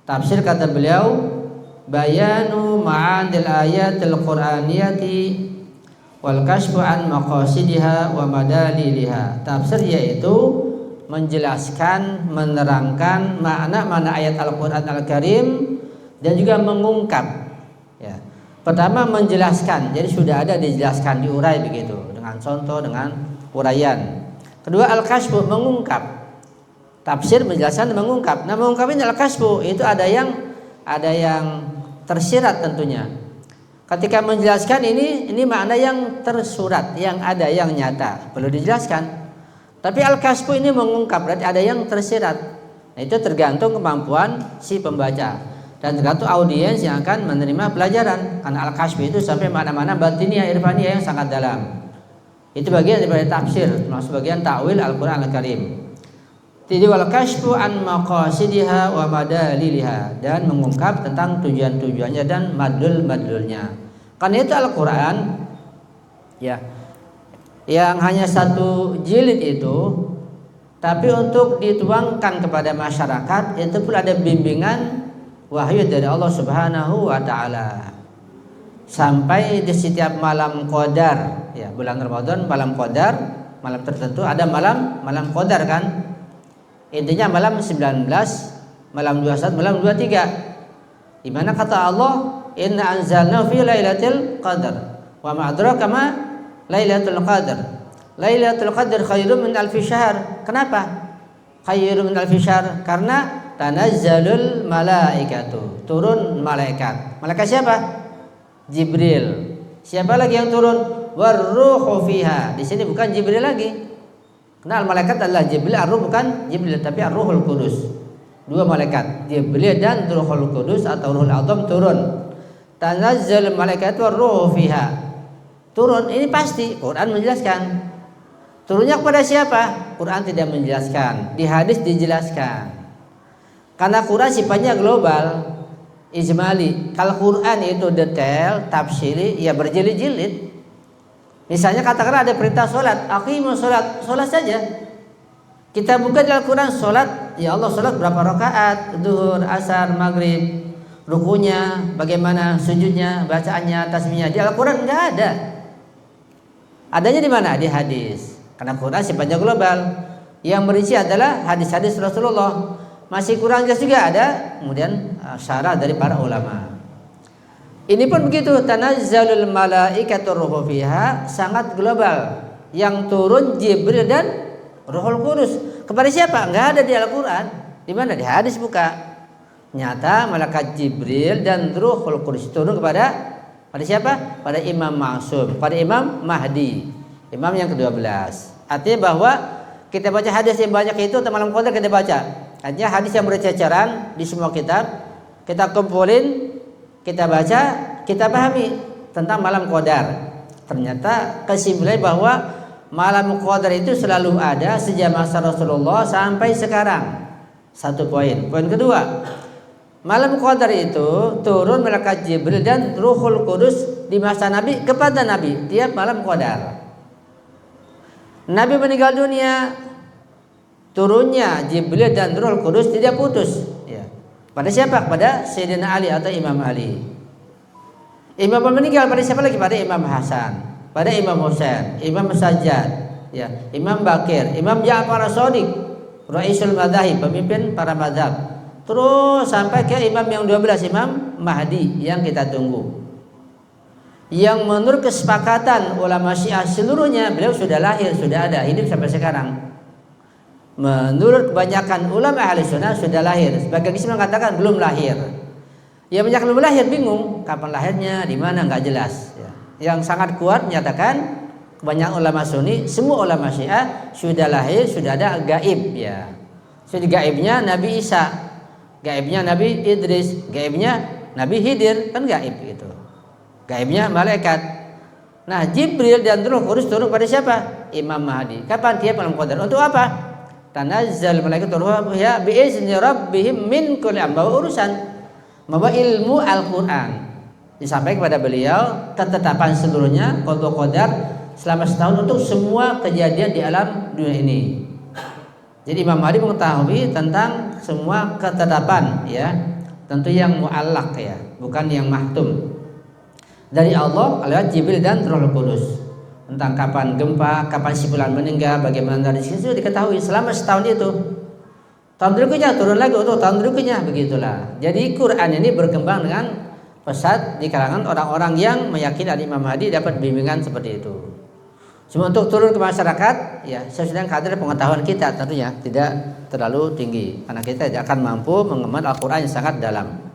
Tafsir kata beliau, bayanu ma'anil ayatil qur'aniyati wal kashfu an maqasidiha wa madaliliha. Tafsir yaitu menjelaskan, menerangkan makna-makna ayat Al-Qur'an Al-Karim dan juga mengungkap. Ya. Pertama menjelaskan, jadi sudah ada dijelaskan, diurai begitu dengan contoh, dengan uraian. Kedua al-kashfu, mengungkap. Tafsir menjelaskan, mengungkap. Nah, mengungkap ini al-kashfu itu ada yang tersirat tentunya. Ketika menjelaskan ini makna yang tersurat, yang ada, yang nyata, perlu dijelaskan. Tapi al-kashfu ini mengungkap, berarti ada yang tersirat. Nah, itu tergantung kemampuan si pembaca dan tergantung audiens yang akan menerima pelajaran. Karena al-kashfu itu sampai mana-mana batiniah, irfaniyah yang sangat dalam. Itu bagian daripada tafsir, termasuk bagian ta'wil Al-Qur'an Al-Karim. Jadi wal kashfu an maqasidiha wa madaliliha, dan mengungkap tentang tujuan-tujuannya dan madlul-madlulnya. Karena itu Al-Qur'an ya, yang hanya satu jilid itu, tapi untuk dituangkan kepada masyarakat itu pun ada bimbingan wahyu dari Allah Subhanahu wa taala. Sampai di setiap malam qadar, ya, bulan Ramadan malam qadar, malam tertentu ada malam qadar kan? Intinya malam 19, malam 21, malam 23. Di mana kata Allah, "Inna anzalnahu fi lailatul qadar." Wa ma adraka ma lailatul qadar. Lailatul qadar khairum min alfi syahr. Kenapa? Khairum min alfi syahr karena tanazzalul malaikatu. Turun malaikat. Malaikat siapa? Jibril. Siapa lagi yang turun? Warruhu fiha. Di sini bukan Jibril lagi. Karena malaikat adalah Jibril, ar-ruh bukan Jibril tapi ar-ruhul qudus. Dua malaikat, Jibril dan Ruhul Qudus atau Ruhul Azam turun. Tanazzal malaikatu war-ruhu fiha. Turun ini pasti, Quran menjelaskan. Turunnya kepada siapa? Quran tidak menjelaskan. Di hadis dijelaskan. Karena Quran sifatnya global, ijmali. Kalau Quran itu detail, tafsiri, ya berjilid-jilid. Misalnya katakanlah ada perintah sholat, aqimus sholat, sholat saja. Kita buka di Al-Quran sholat, ya Allah sholat berapa rakaat, zuhur, asar, maghrib, rukunya, bagaimana sujudnya, bacaannya, tasbihnya. Di Al-Quran nggak ada. Adanya di mana? Di hadis. Karena Quran sifatnya global. Yang merinci adalah hadis-hadis Rasulullah. Masih kurang jelas juga ada, kemudian syarah dari para ulama. Ini pun begitu, tanazzalul malaikatu ruhu fiha, sangat global. Yang turun Jibril dan Ruhul Qudus. Kepada siapa? Enggak ada di Al-Qur'an. Di mana? Di hadis buka. Nyata malaikat Jibril dan Ruhul Qudus turun pada siapa? Pada Imam Ma'sum, pada Imam Mahdi, imam yang ke-12. Artinya bahwa kita baca hadis yang banyak itu malam qadar kita baca. Artinya hadis yang berceceran di semua kitab kita kumpulin, kita baca, kita pahami tentang malam qadar. Ternyata kesimpulannya bahwa malam qadar itu selalu ada sejak masa Rasulullah sampai sekarang. Satu poin. Poin kedua, malam qadar itu turun malaikat Jibril dan Ruhul Qudus di masa Nabi kepada Nabi tiap malam qadar. Nabi meninggal dunia, turunnya Jibril dan Ruhul Qudus tidak putus. Pada siapa? Pada Sayyidina Ali atau Imam Ali. Imam meninggal pada siapa lagi? Pada Imam Hasan, pada Imam Husain, Imam Sajjad, ya, Imam Bakir, Imam Ja'far As-Shadiq, Raisul Madzhab, pemimpin para mazhab. Terus sampai ke imam yang 12, Imam Mahdi yang kita tunggu. Yang menurut kesepakatan ulama Syiah seluruhnya beliau sudah lahir, sudah ada, hidup sampai sekarang. Menurut kebanyakan ulama ahli sunnah sudah lahir. Sebagian kisah mengatakan belum lahir. Yang banyak belum lahir bingung kapan lahirnya, di mana nggak jelas. Ya. Yang sangat kuat menyatakan kebanyakan ulama Sunni, semua ulama Syiah sudah lahir, sudah ada gaib. Ya. Sudah gaibnya Nabi Isa, gaibnya Nabi Idris, gaibnya Nabi Khidir, kan gaib gitu. Gaibnya malaikat. Nah Jibril dan Ruh Qudus turun pada siapa? Imam Mahdi. Kapan dia malam qadar? Untuk apa? Tanazzal malaikatul ruh ya biizni rabbihim min kulli amr, urusan membawa ilmu Al-Qur'an disampaikan kepada beliau, ketetapan seluruhnya qada qadar selama setahun untuk semua kejadian di alam dunia ini. Jadi Imam Mahdi mengetahui tentang semua ketetapan ya tentu yang mu'allaq ya, bukan yang mahtum. Dari Allah lewat Jibril dan Rohul Kudus. Tentang kapan gempa, kapan si fulan meninggal, bagaimana dari situ diketahui selama setahun itu. Tahun berikutnya turun lagi untuk tahun berikutnya, begitulah. Jadi Quran ini berkembang dengan pesat di kalangan orang-orang yang meyakini ada Imam Mahdi dapat bimbingan seperti itu. Cuma untuk turun ke masyarakat, ya sesuai dengan kadar pengetahuan kita tentunya tidak terlalu tinggi, karena kita tidak akan mampu mengemban Al-Quran yang sangat dalam.